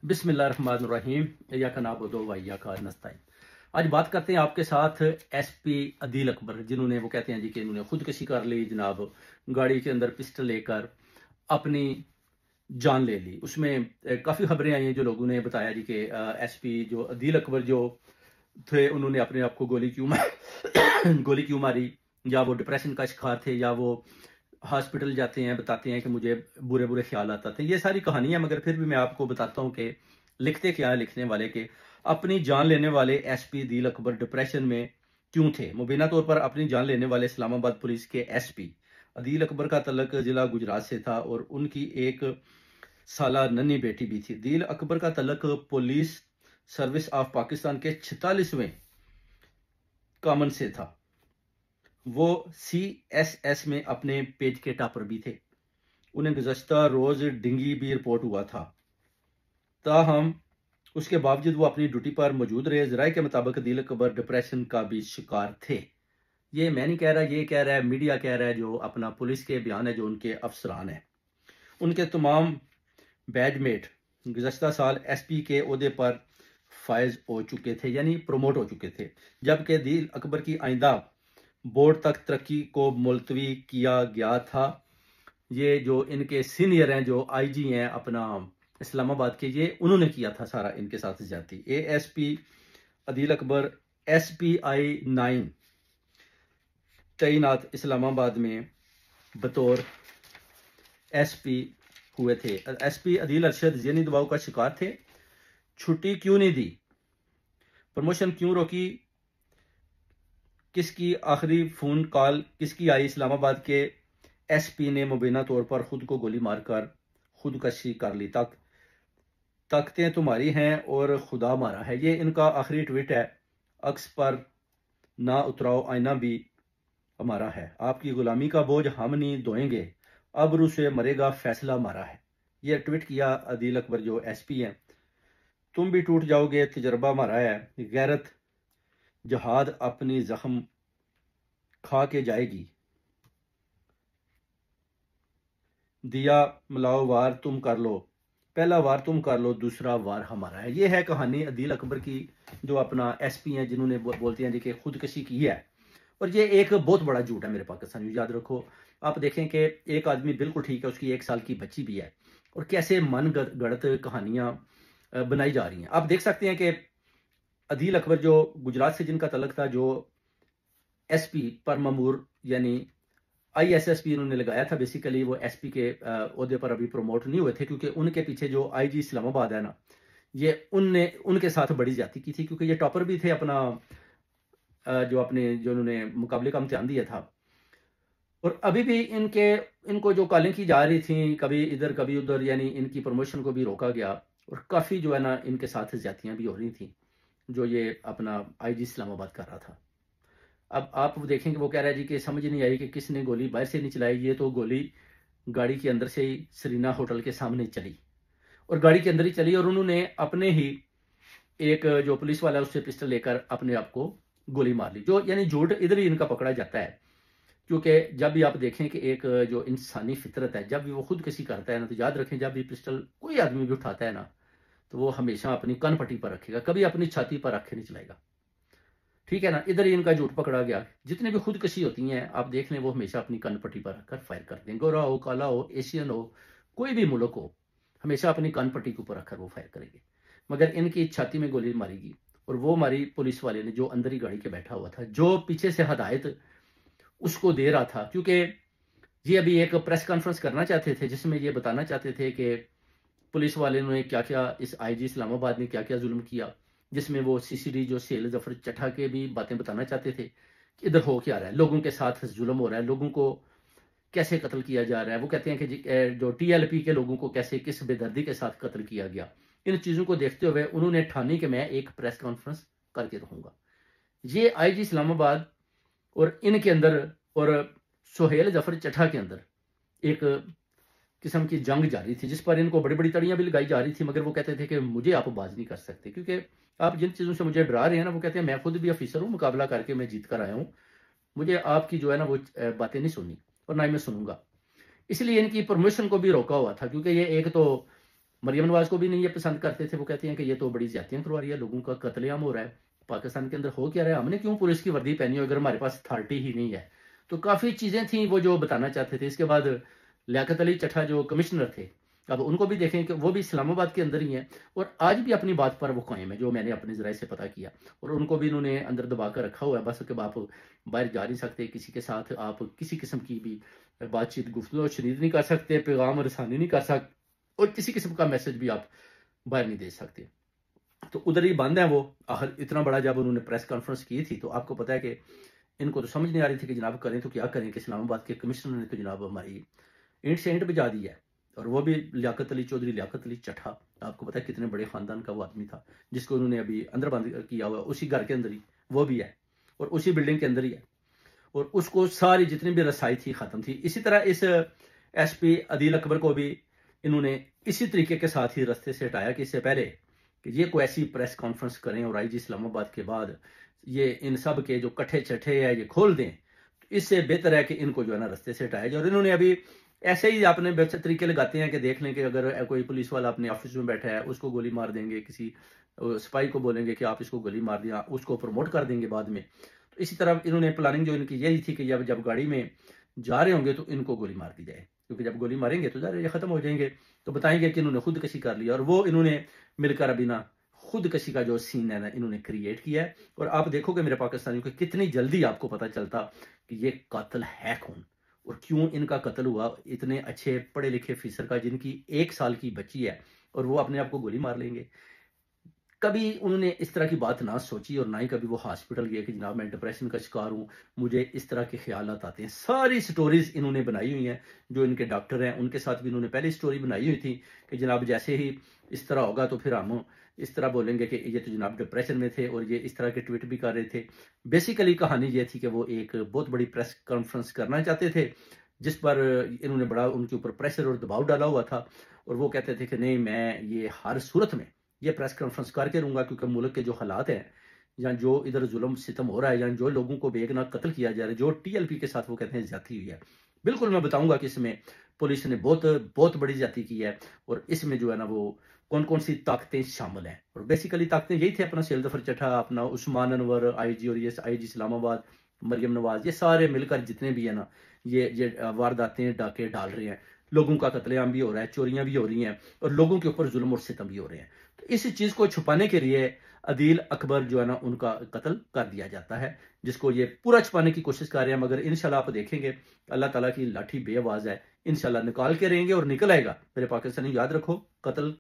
बिस्मिल्लाहिर्रहमानिर्रहीम। या का नाबुदु व या का नस्तईन। आज बात करते हैं आपके साथ एसपी अदील अकबर, जिन्होंने वो कहते हैं जी कि इन्होंने खुदकशी कर ली जनाब, गाड़ी के अंदर पिस्टल लेकर अपनी जान ले ली। उसमें काफ़ी खबरें आई हैं जो लोगों ने बताया जी कि एसपी जो अदील अकबर जो थे उन्होंने अपने आप को गोली क्यों गोली क्यों मारी, या वो डिप्रेशन का शिकार थे, या वो हॉस्पिटल जाते हैं बताते हैं कि मुझे बुरे बुरे ख्याल आता थे। ये सारी कहानी है, मगर फिर भी मैं आपको बताता हूँ कि लिखते क्या है लिखने वाले के। अपनी जान लेने वाले एसपी अदील अकबर डिप्रेशन में क्यों थे। मुबीना तौर पर अपनी जान लेने वाले इस्लामाबाद पुलिस के एसपी अदील अकबर का तल्लक जिला गुजरात से था और उनकी एक साला नन्ही बेटी भी थी। अदील अकबर का तल्लक पुलिस सर्विस ऑफ पाकिस्तान के 46वें कामन से था। वो CSS में अपने पेज के टॉपर भी थे। उन्हें गुज़श्ता रोज डिंगी भी रिपोर्ट हुआ था, ताहम उसके बावजूद वो अपनी ड्यूटी पर मौजूद रहे। जराये के मुताबिक अदील अकबर डिप्रेशन का भी शिकार थे। ये मैं नहीं कह रहा, ये कह रहा है मीडिया, कह रहा है जो अपना पुलिस के बयान है, जो उनके अफसरान हैं। उनके तमाम बैचमेट गुज़श्ता साल SP के ओहदे पर फायज हो चुके थे, यानी प्रमोट हो चुके थे, जबकि अदील अकबर की आइंदा बोर्ड तक तरक्की को मुलतवी किया गया था। ये जो इनके सीनियर हैं, जो IG हैं अपना इस्लामाबाद के, ये उन्होंने किया था सारा इनके साथ ज्यादती। ASP अदील अकबर SPI 9 तैनात इस्लामाबाद में बतौर SP हुए थे। SP अदील अरशद ज़हनी दबाव का शिकार थे। छुट्टी क्यों नहीं दी, प्रमोशन क्यों रोकी, किसकी आखिरी फोन कॉल किसकी आई। इस्लामाबाद के SP ने मुबीना तौर पर खुद को गोली मारकर खुदकशी कर ली। ताकतें तुम्हारी हैं और खुदा मारा है, ये इनका आखिरी ट्वीट है। अक्स पर ना उतराओ आईना भी हमारा है, आपकी गुलामी का बोझ हम नहीं ढोएंगे, अबरू से मरेगा फैसला हमारा है। ये ट्वीट किया अदील अकबर जो SP हैं। तुम भी टूट जाओगे, तजर्बा हमारा है, गैरत जहाद अपनी जख्म खा के जाएगी, दिया मिलाओ वार तुम कर लो, पहला वार तुम कर लो, दूसरा वार हमारा है। ये है कहानी अदील अकबर की, जो अपना SP हैं, जिन्होंने बोलते हैं जी कि खुदकशी की है। और ये एक बहुत बड़ा झूठ है मेरे पाकिस्तान में। याद रखो, आप देखें कि एक आदमी बिल्कुल ठीक है, उसकी 1 साल की बच्ची भी है, और कैसे मन गढ़त कहानियां बनाई जा रही हैं। आप देख सकते हैं कि अदील अकबर जो गुजरात से जिनका तलक था, जो SP पर ममूर यानी ISSP उन्होंने लगाया था। बेसिकली वो SP के ओहदे पर अभी प्रमोट नहीं हुए थे, क्योंकि उनके पीछे जो IG इस्लामाबाद है ना, ये उनने उनके साथ बड़ी ज्यादती की थी, क्योंकि ये टॉपर भी थे अपना जो उन्होंने मुकाबले का इम्तिहान दिया था। और अभी भी इनको जो कॉलिंग की जा रही थी, कभी इधर कभी उधर, यानी इनकी प्रमोशन को भी रोका गया, और काफ़ी जो है ना इनके साथ ज्यादतियाँ भी हो रही थी, जो ये अपना IG इस्लामाबाद कर रहा था। अब आप देखेंगे वो कह रहा है जी कि समझ नहीं आई कि किसने गोली बाहर से नहीं चलाई, ये तो गोली गाड़ी के अंदर से ही सरीना होटल के सामने चली, और गाड़ी के अंदर ही चली, और उन्होंने अपने ही एक जो पुलिस वाला है उससे पिस्टल लेकर अपने आप को गोली मार ली। जो यानी झूठ इधर ही इनका पकड़ा जाता है, क्योंकि जब भी आप देखें कि एक जो इंसानी फितरत है, जब भी वो खुदकशी करता है ना, तो याद रखें जब भी पिस्टल कोई आदमी भी उठाता है ना, तो वो हमेशा अपनी कनपट्टी पर रखेगा, कभी अपनी छाती पर रखे नहीं चलाएगा। ठीक है ना, इधर ही इनका झूठ पकड़ा गया। जितने भी खुदकशी होती हैं आप देख लें, वो हमेशा अपनी कनपट्टी पर रखकर फायर करते हैं। गोरा हो, काला हो, एशियन हो, कोई भी मुल्क हो, हमेशा अपनी कनपट्टी के ऊपर रखकर वो फायर करेंगे। मगर इनकी छाती में गोली मारेगी, और वो मारी पुलिस वाले ने, जो अंदर ही गाड़ी के बैठा हुआ था, जो पीछे से हदायत उसको दे रहा था। क्योंकि ये अभी एक प्रेस कॉन्फ्रेंस करना चाहते थे, जिसमें ये बताना चाहते थे कि पुलिस वाले ने क्या क्या, इस IG इस्लामाबाद ने क्या क्या जुल्म किया, जिसमें वो CCD जो सेल जफर चट्ठा के भी बातें बताना चाहते थे कि इधर हो क्या रहा है, लोगों के साथ जुल्म हो रहा है, लोगों को कैसे कत्ल किया जा रहा है। वो कहते हैं कि जो TLP के लोगों को कैसे किस बेदर्दी के साथ कत्ल किया गया। इन चीज़ों को देखते हुए उन्होंने ठानी कि मैं एक प्रेस कॉन्फ्रेंस करके रहूंगा। ये IG इस्लामाबाद और इनके अंदर और सुहेल जफर चट्ठा के अंदर एक किस्म की जंग जारी थी, जिस पर इनको बड़ी बड़ी तड़ियां भी लगाई जा रही थी। मगर वो कहते थे कि मुझे आप बाज नहीं कर सकते, क्योंकि आप जिन चीज़ों से मुझे डरा रहे हैं ना, वो कहते हैं मैं खुद भी ऑफिसर हूँ, मुकाबला करके मैं जीत कर आया हूँ, मुझे आपकी जो है ना वो बातें नहीं सुननी, और ना ही मैं सुनूंगा। इसलिए इनकी प्रमोशन को भी रोका हुआ था, क्योंकि ये एक तो मरियम नवाज को भी नहीं ये पसंद करते थे। वो कहती हैं कि ये तो बड़ी ज्यादतियां करवा रही है, लोगों का कत्लेआम हो रहा है, पाकिस्तान के अंदर हो क्या रहा है, हमने क्यों पुलिस की वर्दी पहनी हो अगर हमारे पास अथॉरिटी ही नहीं है। तो काफ़ी चीज़ें थी वो जो बताना चाहते थे। इसके बाद लियाकत अली चट्ठा जो कमिश्नर थे, अब उनको भी देखें कि वो भी इस्लामाबाद के अंदर ही हैं और आज भी अपनी बात पर वो कायम है, जो मैंने अपने ज़राए से पता किया। और उनको भी इन्होंने अंदर दबा कर रखा हुआ है, बस कि आप बाहर जा नहीं सकते, किसी के साथ आप किसी किस्म की भी बातचीत गुफ्तगू शनीद नहीं कर सकते, पैगाम रसानी नहीं कर सकते और किसी किस्म का मैसेज भी आप बाहर नहीं दे सकते। तो उधर ही बंद है वो। आखिर इतना बड़ा जब उन्होंने प्रेस कॉन्फ्रेंस की थी तो आपको पता है कि इनको तो समझ नहीं आ रही थी कि जनाब करें तो क्या करें, कि इस्लामाबाद के कमिश्नर ने तो जनाब हमारी ईंट से ईंट बजा दी है। और वो भी लियाकत अली चौधरी, लियाकत अली चट्ठा, आपको पता है कितने बड़े खानदान का वो आदमी था, जिसको उन्होंने अभी अंदर बंद किया हुआ, उसी घर के अंदर ही वो भी है और उसी बिल्डिंग के अंदर ही है। और उसको सारी जितनी भी रसाई थी खत्म थी। इसी तरह इस एसपी अदील अकबर को भी इन्होंने इसी तरीके के साथ ही रास्ते से हटाया कि इससे पहले कि ये कोई ऐसी प्रेस कॉन्फ्रेंस करें और आईजी इस्लामाबाद के बाद ये इन सब के जो कट्ठे चट्ठे है ये खोल दें, तो इससे बेहतर है कि इनको जो है ना रास्ते से हटाया जाए। और इन्होंने अभी ऐसे ही अपने बेहतर तरीके लगाते हैं कि देख लें कि अगर कोई पुलिस वाला अपने ऑफिस में बैठा है उसको गोली मार देंगे, किसी सिपाही को बोलेंगे कि आप इसको गोली मार दिया, उसको प्रमोट कर देंगे बाद में। तो इसी तरह इन्होंने प्लानिंग जो इनकी यही थी कि जब गाड़ी में जा रहे होंगे तो इनको गोली मार दी जाए, क्योंकि जब गोली मारेंगे तो ये खत्म हो जाएंगे, तो बताएंगे कि इन्होंने खुदकशी कर लिया। और वो इन्होंने मिलकर अभी ना खुदकशी का जो सीन है ना इन्होंने क्रिएट किया है। और आप देखोगे मेरे पाकिस्तानियों को कितनी जल्दी आपको पता चलता कि ये कातिल है कौन और क्यों इनका कत्ल हुआ। इतने अच्छे पढ़े लिखे अफसर का, जिनकी 1 साल की बच्ची है, और वो अपने आप को गोली मार लेंगे। कभी उन्होंने इस तरह की बात ना सोची और ना ही कभी वो हॉस्पिटल गए कि जनाब मैं डिप्रेशन का शिकार हूँ, मुझे इस तरह के ख्यालात आते हैं। सारी स्टोरीज इन्होंने बनाई हुई हैं। जो इनके डॉक्टर हैं उनके साथ भी इन्होंने पहले स्टोरी बनाई हुई थी कि जनाब जैसे ही इस तरह होगा तो फिर हम इस तरह बोलेंगे कि ये तो जनाब डिप्रेशन में थे, और ये इस तरह के ट्वीट भी कर रहे थे। बेसिकली कहानी ये थी कि वो एक बहुत बड़ी प्रेस कॉन्फ्रेंस करना चाहते थे, जिस पर इन्होंने बड़ा उनके ऊपर प्रेशर और दबाव डाला हुआ था। और वो कहते थे कि नहीं, मैं ये हर सूरत में ये प्रेस कॉन्फ्रेंस करके रहूंगा, क्योंकि मुल्क के जो हालात हैं, या जो इधर जुल्म सितम हो रहा है, या जो लोगों को बेगुनाह कत्ल किया जा रहा है, जो टीएलपी के साथ वो कहते हैं ज्यादती हुई है, बिल्कुल मैं बताऊंगा कि इसमें पुलिस ने बहुत बहुत बड़ी ज्यादती की है। और इसमें जो है ना वो कौन कौन सी ताकतें शामिल हैं। और बेसिकली ताकतें यही थे, अपना सैयद जफर चट्ठा, अपना उस्मान अनवर आईजी, और ये आईजी इस्लामाबाद मरियम नवाज, ये सारे मिलकर जितने भी है ना ये वारदातें डाके डाल रहे हैं। लोगों का कत्लेआम भी हो रहा है, चोरियां भी हो रही हैं, और लोगों के ऊपर जुल्म और सितम भी हो रहे हैं। तो इस चीज को छुपाने के लिए अदील अकबर जो है ना उनका कत्ल कर दिया जाता है, जिसको ये पूरा छुपाने की कोशिश कर रहे हैं। मगर इंशाल्लाह आप देखेंगे अल्लाह ताला की लाठी बेआवाज है, इंशाल्लाह निकाल के रहेंगे और निकल आएगा। मेरे पाकिस्तानी याद रखो, कत्ल